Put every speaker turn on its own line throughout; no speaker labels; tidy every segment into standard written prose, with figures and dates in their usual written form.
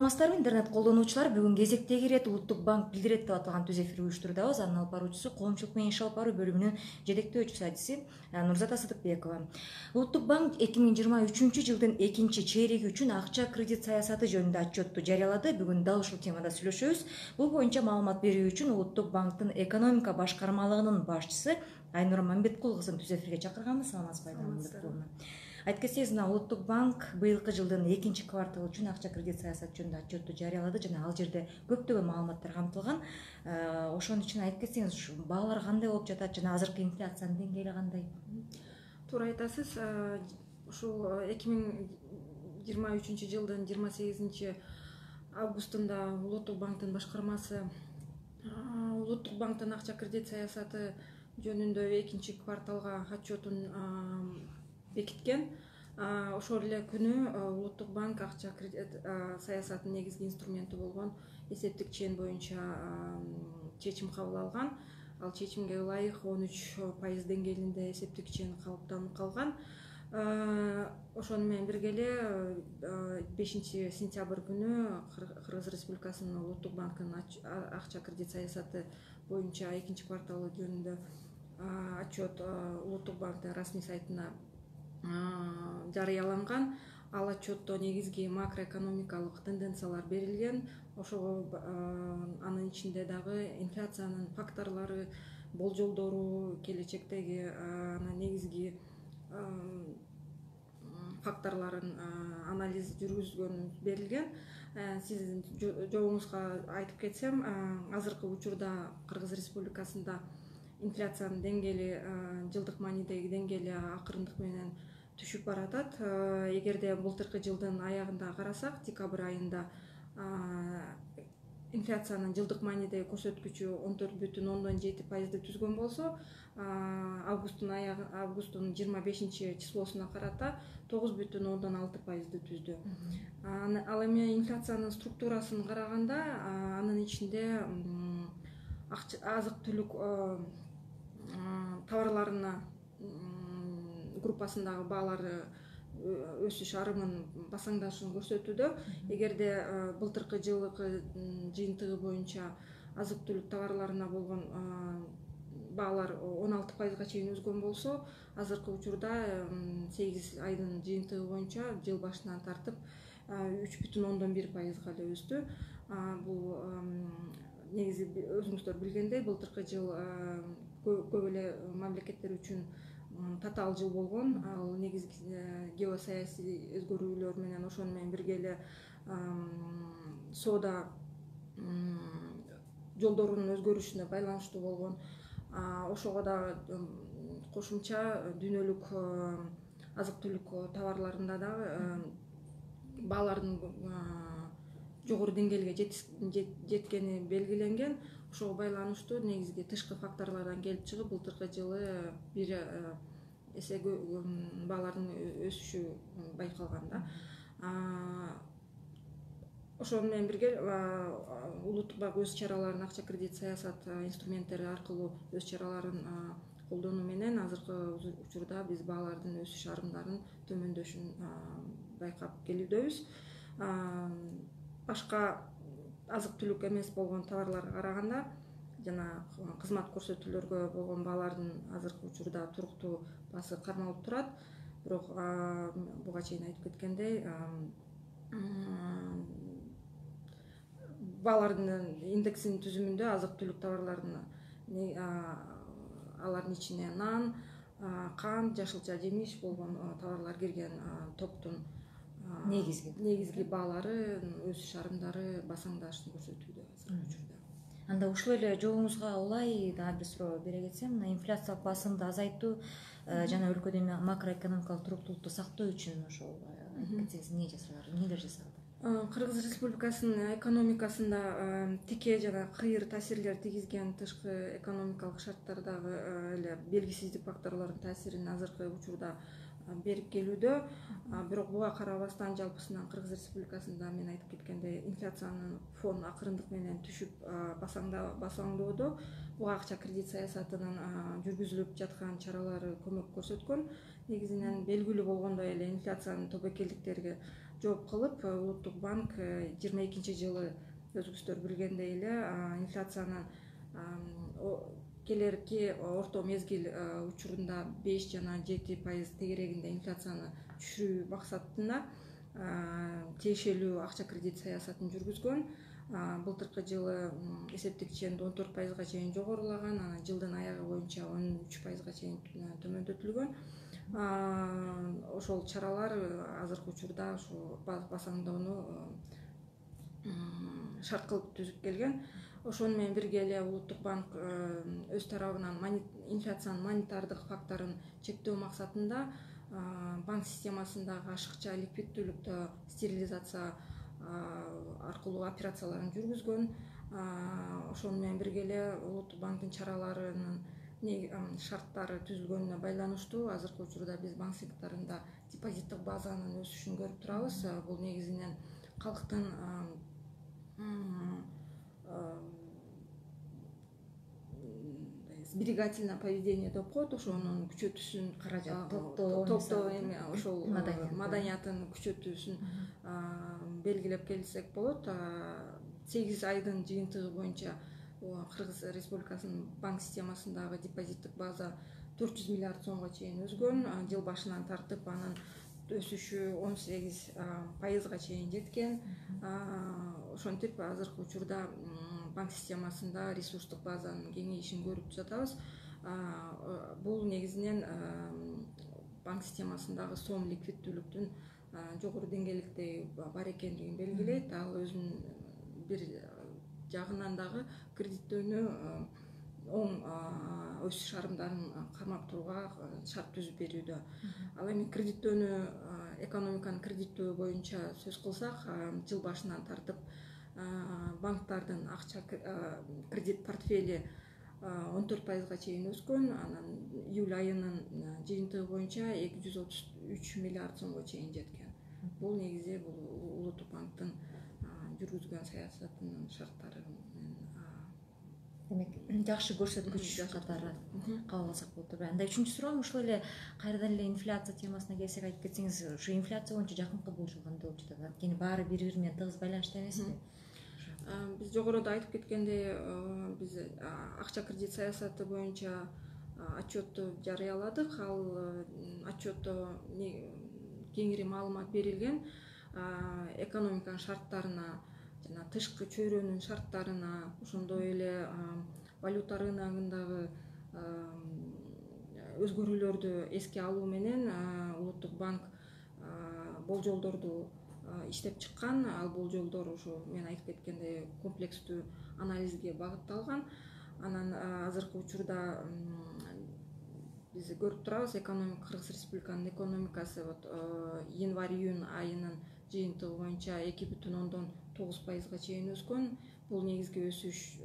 Саламатсыздарбы, интернет колдонуучулар, бүгүн кезектеги ирет Улуттук банк билдирет деп аталган түз эфир уюштурдабыз. Анын алып баруучусу коомчулук менен иш алып баруу бөлүмүнүн жетектөөчүсү адиси Нурзата Сыдыкбекова. Улуттук банк 2023-жылдын экинчи чейреги үчүн акча кредит саясаты жөнүндө отчетту жарыялады. Бүгүн дал ушул темада сүйлөшөбүз. Бул боюнча маалымат берүү үчүн Улуттук банктын экономика башкармалыгынын башчысы Айнура Мамбеткул кызын түз эфирге чакырганбыз. Саламатсызбы, Айнура Мамбеткуловна? Айтып кетсеңиз, мына Улуттук банк быйылкы жылдын экинчи кварталы үчүн акча кредит саясаты жөнүндө отчетту жарыялады жана ал жерде көптөгөн маалыматтар камтылган. Ошон үчүн айтып кетсеңиз, баалар кандай болуп жатат жана азыркы инфляциянын деңгээли кандай?
Туура айтасыз. Ушул 2023 жылдын 28 августунда Улуттук банктын башкармасы Улуттук банктын акча кредит саясаты жөнүндө экинчи кварталга отчетун бекиткен. Ошол эле күнү Улуттук банк акча кредит саясатынын негизги инструменти болгон эсептик чен боюнча чечим кабыл алган. Ал чечимге ылайык 13% деңгээлинде эсептик чен калыптанып калган. Ошону менен бирге эле 5 сентябрь күнү Кыргыз Республикасынын Улуттук банкынын акча кредит саясаты боюнча экинчи кварталы жөнүндө отчет Улуттук банктын расмий сайтына жарыяланган. Ал отчетто негизги макроэкономикалык тенденциялар берилген. Ошого анын ичинде дагы инфляциянын факторлору, болжолдору, келечектеги анын негизги факторлорун анализ жүргүзгөн берилген. Сиздин жообуңузга айтып кетсем, азыркы учурда Кыргыз Республикасында инфляциянын деңгээли, жылдык маанидеги деңгээли акырындык менен түшүп баратат. Эгерде былтыркы жылдын аягында карасак, декабрь айында инфляциянын жылдык маанидеги көрсөткүчү 14,7% түзгөн болсо, августтун 25 числосуна карата 9,6% түздү. Ал эми инфляциянын структурасын караганда, анын ичинде азык-түлүк товарларына группасындагы баалары өсүш арымын басаңдашын көрсөтүүдө. Эгерде былтыркы жылкы жыйынтыгы боюнча азык-түлүк товарларына болгон баалар 16%га чейин өскөн болсо, азыркы учурда 8 айдын жыйынтыгы боюнча жыл башынан тартып 3,1%га эле өстү. Бул негизи өзүңүздөр билгендей, былтыркы жыл көп эле мамлекеттер үчүн татаал жыл болгон. Ал негизги геосаясий өзгөрүүлөр менен, ошону менен бирге эле соода жолдорунун өзгөрүшүнө байланыштуу болгон. Ошого да кошумча дүйнөлүк азык-түлүк товарларында дагы баалардын жогору деңгээлге жеткени белгиленген. Ошого байланыштуу негизги тышкы факторлордон келип чыгып, былтыркы жылы 1 эсе баалардын өсүшү байкалган да. Ошону менен бирге Улуттук банк өз чараларын, акча кредит саясат инструменттери аркылуу өз чараларын колдонуу менен азыркы учурда биз баалардын өсүш арымдарынын төмөндөшүн байкап келүүдөбүз. Башка азык-түлүк эмес болгон товарларга караганда жана кызмат көрсөтүүлөргө болгон баалардын азыркы учурда туруктуу баасы кармалып турат. Бирок буга чейин айтып кеткендей, баалардын индексинин түзүмүндө азык-түлүк товарларынын алардын ичине нан, кант, жашылча жемиш болгон товарлар кирген топтун негизги баалары, өсүш арымдары басаңдашын көрсөтүүдө азыркы учурда.
Анда ушул эле жообуңузга улай дагы бир суроо бере кетсем, мына инфляциялык басымды азайтуу жана өлкөдө макроэкономикалык туруктуулукту сактоо үчүн ошол айтып кетсеңиз, эмнелер жасалды?
Кыргыз Республикасынын экономикасында тике жана кыйыр таасирлер тийгизген тышкы экономикалык шарттар дагы эле белгисиздик факторлордун таасирин азыркы учурда берип келүүдө. Бирок буга карабастан жалпысынан Кыргыз Республикасында мен айтып кеткендей инфляциянын фон акырындык менен түшүп басаңдоодо. Буга акча кредит саясатынын жүргүзүлүп жаткан чаралары көмөк көрсөткөн. Негизинен белгилүү болгондой эле инфляциянын тобокелдиктерге жооп кылып улуттук банк 22-жылы өзүңүздөр билгендей эле инфляциянын келерки орто мезгил учурунда 5 жана 7% тегерегинде инфляцияны түшүрүү максатында тиешелүү акча кредит саясатын жүргүзгөн. Былтыркы жылы эсептик ченди 14%га чейин жогорулаган, анан жылдын аягы боюнча 13%га чейин төмөндөтүлгөн. Ошол чаралар азыркы учурда ушу басаңдоону шарт кылып түзүп келген. Ошону менен бирге эле улуттук банк өз тарабынан инфляциянын монетардык факторун чектөө максатында банк системасындагы ашыкча ликвиддүүлүктү стерилизация аркылуу операцияларын жүргүзгөн. Ошону менен бирге эле улуттук банктын чараларынын шарттары түзүлгөнүнө байланыштуу азыркы учурда биз банк секторунда депозиттик базанын өсүшүн көрүп турабыз. Бул негизинен калктын сберегательное поведение деп коет, ошонун күчөтүүсүн,
каражат
топтоо эми ошол маданиятын күчөтүүсүн белгилеп келсек болот. 8 айдын жыйынтыгы боюнча Кыргыз Республикасынын банк системасындагы депозиттик база 400 миллиард сомго чейин өскөн. Жыл башынан тартып анын өсүшү 18%га чейин жеткен. Ошентип азыркы учурда банк системасында ресурстук базанын кеңейишин көрүп жатабыз. Бул негизинен банк системасындагы сом ликвиддүүлүктүн жогору деңгээликте бар экендигин белгилейт. Ал өзүнүн бир жагынан дагы кредиттөөнү оң өсүш шарымдарын кармап турууга шарт түзүп берүүдө. Ал эми кредиттөөнү, экономиканын кредиттөө боюнча сөз кылсак, жыл башынан тартып банктардын акча кредит портфели 14%га чейин өскөн. Анан июль айынын жыйынтыгы боюнча 233 миллиард сомго чейин жеткен. Бул негизи бул улуттук банктын жүргүзгөн саясатынын шарттары менен.
Демек, жакшы көрсөткүч катары кабыл алсак болот. Анда үчүнчү суроом ушул эле кайрадан эле инфляция темасына келсек, айтып кетсеңиз, ушу инфляция боюнча жакынкы болжол кандай болуп жатат? Анткени баары бири менен тыгыз байланышта эмеспи?
Биз жогоруда айтып кеткендей, биз акча кредит саясаты боюнча отчетту жарыяладык. Ал отчетто кеңири маалымат берилген. Экономиканын шарттарына жана тышкы чөйрөнүн шарттарына, ошондой эле валюта рыногундагы өзгөрүүлөрдү эске алуу менен улуттук банк болжолдорду иштеп чыккан. Ал болжолдор ошо мен айтып кеткендей комплекстүү анализге багытталган. Анан азыркы учурда биз көрүп турабыз, Кыргыз Республиканын экономикасы январь-июнь айынын жыйынтыгы боюнча 2,9%га чейин өскөн. Бул негизги өсүш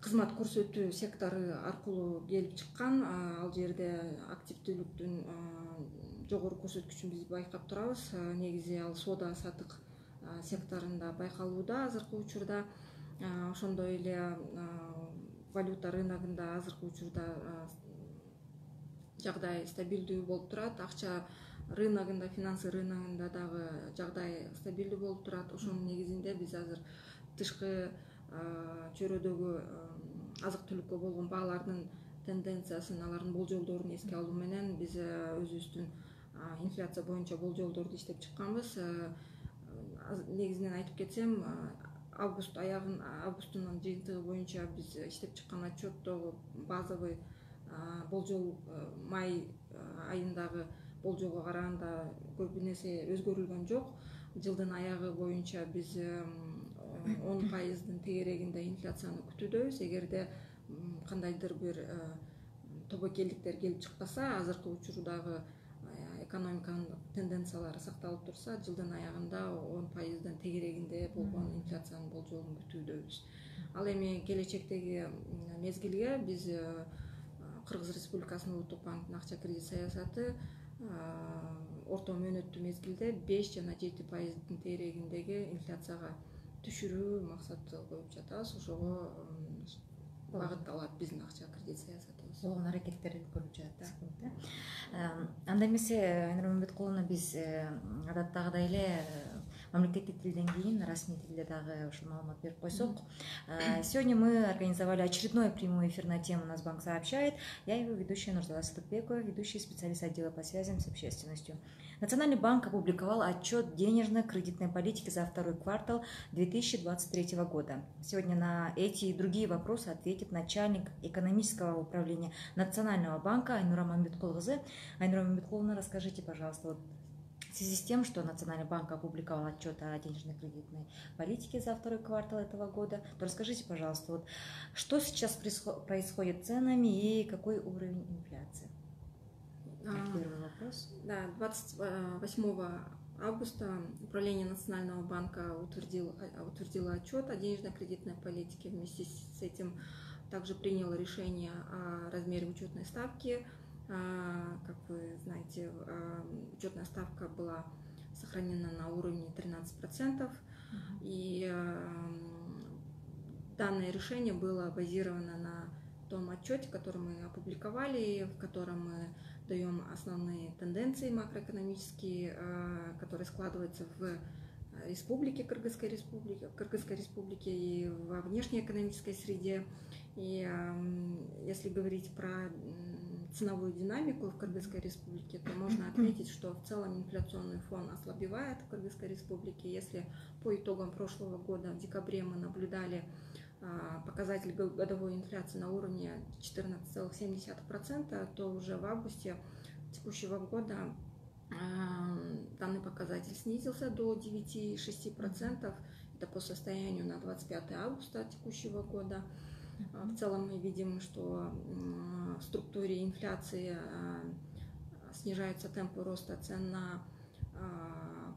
кызмат көрсөтүү сектору аркылуу келип чыккан. Ал жерде активдүүлүктүн жогору көрсөткүчүн биз байкап турабыз. Негизи ал соода сатык секторунда байкалууда азыркы учурда. Ошондой эле валюта рыногунда азыркы учурда жагдай стабилдүү болуп турат. Акча рыногунда, финансы рыногунда дагы жагдай стабилдүү болуп турат. Ошонун негизинде биз азыр тышкы чөйрөдөгү азык-түлүккө болгон баалардын тенденциясын, алардын болжолдорун эске алуу менен биз өзүбүздүн инфляция боюнча болжолдорду иштеп чыкканбыз. Негизинен айтып кетсем, августтун жыйынтыгы боюнча биз иштеп чыккан отчеттогу базовый болжол май айындагы болжолго караганда көп нерсе өзгөрүлгөн жок. Жылдын аягы боюнча биз 10%дын тегерегинде инфляцияны күтүүдөбүз. Эгерде кандайдыр бир тобокелдиктер келип чыкпаса, азыркы учурдагы экономиканын тенденциялары сакталып турса, жылдын аягында 10%дын тегерегинде болгон инфляциянын болжолун күтүүдөбүз. Ал эми келечектеги мезгилге биз Кыргыз Республикасынын улуттук банктын акча кредит саясаты орто мөөнөттүү мезгилде 5 жана 7%дын тегерегиндеги инфляцияга түшүрүү максаты коюп жатабыз. Ошого багытталат биздин акча кредит саясатыбыз.
болгон аракеттерди көрүп жатасыз да. Анда эмесе Айнура Мамбеткуловна, биз адаттагыдай эле мамлекеттик тилден кийин расмий тилде дагы ушул маалымат берип койсок. Сегодня мы организовали очередной прямой эфир на тему «Насбанк сообщает». Я его ведущая Нурзада Садыкбекова, ведущий специалист отдела по связям с общественностью. Национальный банк опубликовал отчет денежно-кредитной политики за второй квартал 2023 года. Сегодня на эти и другие вопросы ответит начальник экономического управления Национального банка Айнура Мамбеткуловна. Айнура Мамбеткуловна, расскажите, пожалуйста, в связи с тем, что Национальный банк опубликовал отчет о денежно-кредитной политике за второй квартал этого года, то расскажите, пожалуйста, вот, что сейчас происходит с ценами и какой уровень инфляции? Первый вопрос.
Да, 28 августа Управление Национального банка утвердило отчет о денежно-кредитной политике. Вместе с этим также приняло решение о размере учетной ставки. Как вы знаете, учетная ставка была сохранена на уровне 13%. И данное решение было базировано на том отчете, который мы опубликовали, в котором мы даем основные тенденции макроэкономические, которые складываются в республике, Кыргызской республике и во внешнеэкономической среде. И если говорить про ценовую динамику в Кыргызской республике, то можно отметить, что в целом инфляционный фон ослабевает в Кыргызской республике. Если по итогам прошлого года в декабре мы наблюдали показатель годовой инфляции на уровне 14,7%, то уже в августе текущего года данный показатель снизился до 9,6%. Это по состоянию на 25 августа текущего года. В целом мы видим, что в структуре инфляции снижаются темпы роста цен на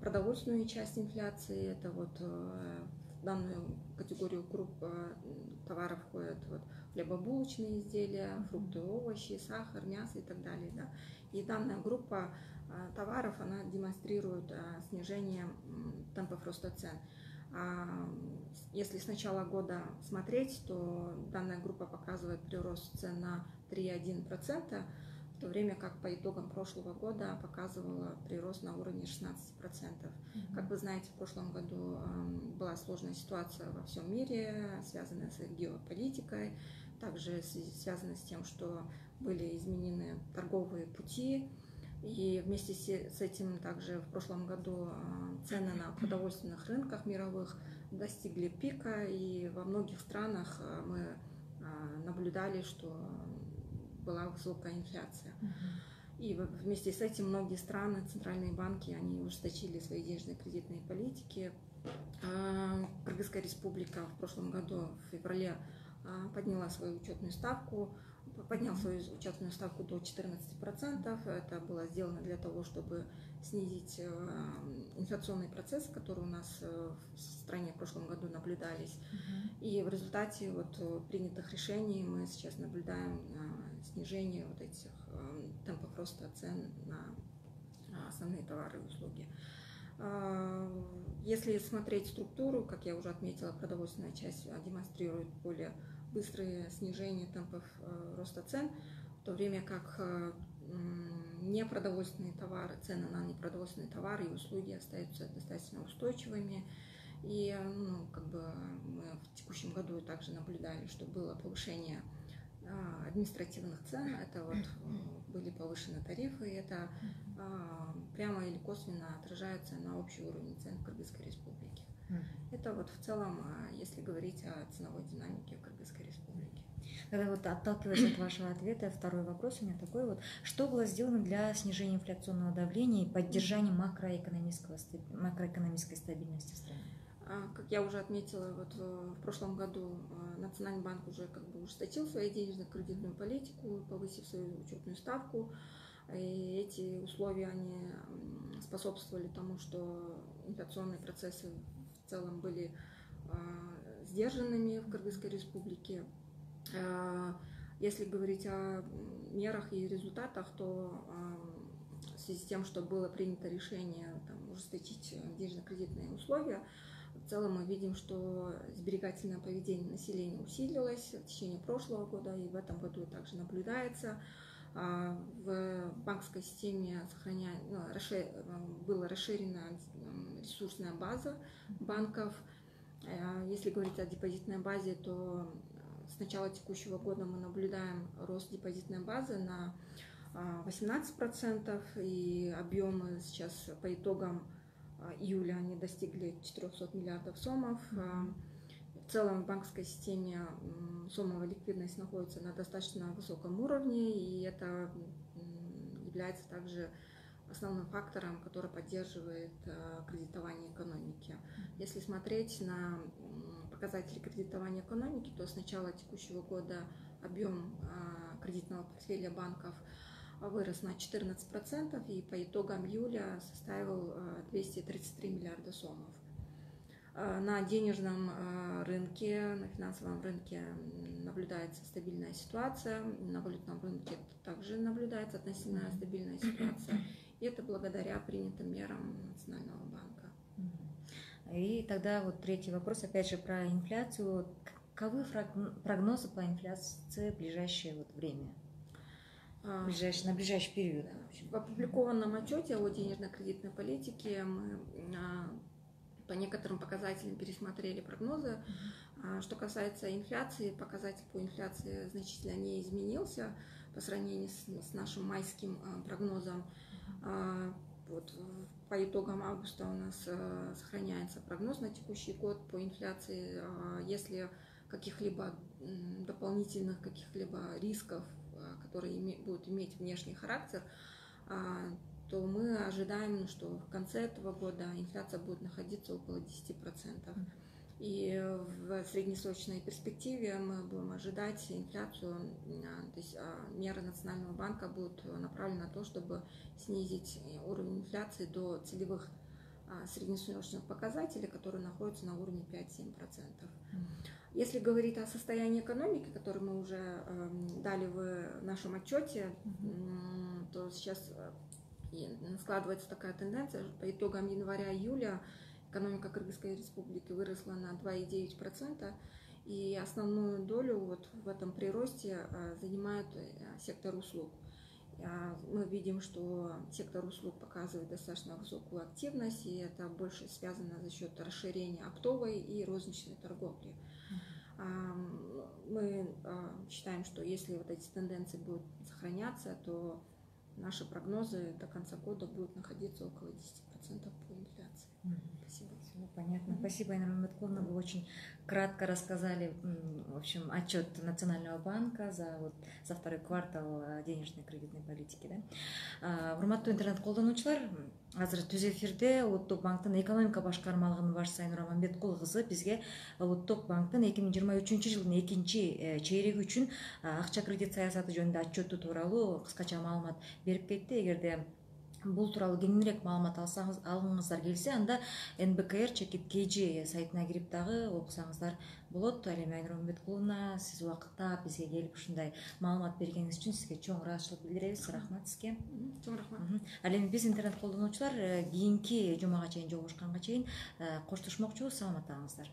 продовольственную часть инфляции. Это вот в данную категорию групп товаров входят хлебобулочные изделия, фрукты, овощи, сахар, мясо и так далее. Да. И данная группа товаров, она демонстрирует снижение темпов роста цен. Если с начала года смотреть, то данная группа показывает прирост цен на 3,1%, в то время как по итогам прошлого года показывала прирост на уровне 16%. Как вы знаете, в прошлом году была сложная ситуация во всем мире, связанная с геополитикой, также связанная с тем, что были изменены торговые пути. И вместе с этим также в прошлом году цены на продовольственных рынках мировых достигли пика, и во многих странах мы наблюдали, что была высокая инфляция. И вместе с этим многие страны, центральные банки, они ужесточили свои денежно-кредитные политики. Кыргызская республика в прошлом году в феврале поднял свою учетную ставку до 14%. Это было сделано для того, чтобы снизить инфляционные процессы, которые у нас в стране в прошлом году наблюдались. И в результате принятых решений мы сейчас наблюдаем снижение этих темпов роста цен на основные товары и услуги. Если смотреть структуру, как я уже отметила, продовольственная часть демонстрирует более быстрое снижение темпов роста цен, в то время как непродовольственные товары, цены на непродовольственные товары и услуги остаются достаточно устойчивыми. И мы в текущем году также наблюдали, что было повышение административных цен, это были повышены тарифы, и это прямо или косвенно отражается на общий уровень цен в Кыргызской республике. Это в целом, если говорить о ценовой динамике в Кыргызской республике.
Тогда отталкиваясь от вашего ответа, второй вопрос у меня такой что было сделано для снижения инфляционного давления и поддержания макроэкономической стабильности в стране?
Как я уже отметила, в прошлом году Национальный банк уже ужесточил свою денежно-кредитную политику, повысив свою учетную ставку. И эти условия, они способствовали тому, что инфляционные процессы в целом были сдержанными в Кыргызской республике. Если говорить о мерах и результатах, то в связи с тем, что было принято решение ужесточить денежно-кредитные условия, В целом мы видим, что сберегательное поведение населения усилилось в течение прошлого года, и в этом году также наблюдается. В банковской системе была расширена ресурсная база банков. Если говорить о депозитной базе, то с начала текущего года мы наблюдаем рост депозитной базы на 18%, и объемы сейчас по итогам июля они достигли 400 миллиардов сомов. В целом в банковской системе сомовая ликвидность находится на достаточно высоком уровне, и это является также основным фактором, который поддерживает кредитование экономики. Если смотреть на показатели кредитования экономики, то с начала текущего года объем кредитного портфеля банков вырос на 14%, и по итогам июля составил 233 миллиарда сомов. На денежном рынке, на финансовом рынке наблюдается стабильная ситуация, на валютном рынке также наблюдается относительно стабильная ситуация, и это благодаря принятым мерам Национального банка.
И тогда вот третий вопрос, опять же, про инфляцию. Каковы прогнозы по инфляции в ближайшее время? На ближайший период.
В опубликованном отчете о денежно-кредитной политике мы по некоторым показателям пересмотрели прогнозы. Что касается инфляции, показатель по инфляции значительно не изменился по сравнению с нашим майским прогнозом. Вот, по итогам августа у нас сохраняется прогноз на текущий год по инфляции. Если каких-либо дополнительных рисков, которые будут иметь внешний характер, то мы ожидаем, что в конце этого года инфляция будет находиться около 10%. И в среднесрочной перспективе мы будем ожидать инфляцию, то есть меры Национального банка будут направлены на то, чтобы снизить уровень инфляции до целевых среднесрочных показателей, которые находятся на уровне 5-7%. Если говорить о состоянии экономики, которое мы уже дали в нашем отчете, то сейчас складывается такая тенденция. По итогам января-июля экономика Кыргызской республики выросла на 2,9%, и основную долю вот в этом приросте занимает сектор услуг. Мы видим, что сектор услуг показывает достаточно высокую активность, и это больше связано за счет расширения оптовой и розничной торговли. Мы считаем, что если вот эти тенденции будут сохраняться, то наши прогнозы до конца года будут находиться около 10% по инфляции. Спасибо.
Все понятно. Спасибо, Айнур Мамедкуловна. Вы очень кратко рассказали, в общем, отчет Национального банка за второй квартал денежной кредитной политики. Урматтуу интернет колдонуучулар, азыр түз эфирде Улуттук банктын экономика башкармалыгынын башчысы Айнур Мамедкул кызы бизге Улуттук банктын 2023 жылдын экинчи чейреги үчүн акча кредит саясаты жөнүндө отчету тууралуу кыскача маалымат берип кетти. Эгерде бул тууралуу кеңирээк маалымат алгыңыздар келсе, анда НБКР чекит KG сайтына кирип дагы окусаңыздар болот. Ал эми Айнур Мамедкуловна, сиз убакыттап бизге келип ушундай маалымат бергениңиз үчүн сизге чоң ыраазычылык билдиребиз. Рахмат сизге.
Чоң рахмат.
Ал эми биз интернет колдонуучулар кийинки жумага чейин жолугушканга чейин коштошмокчубуз. Саламатта калыңыздар.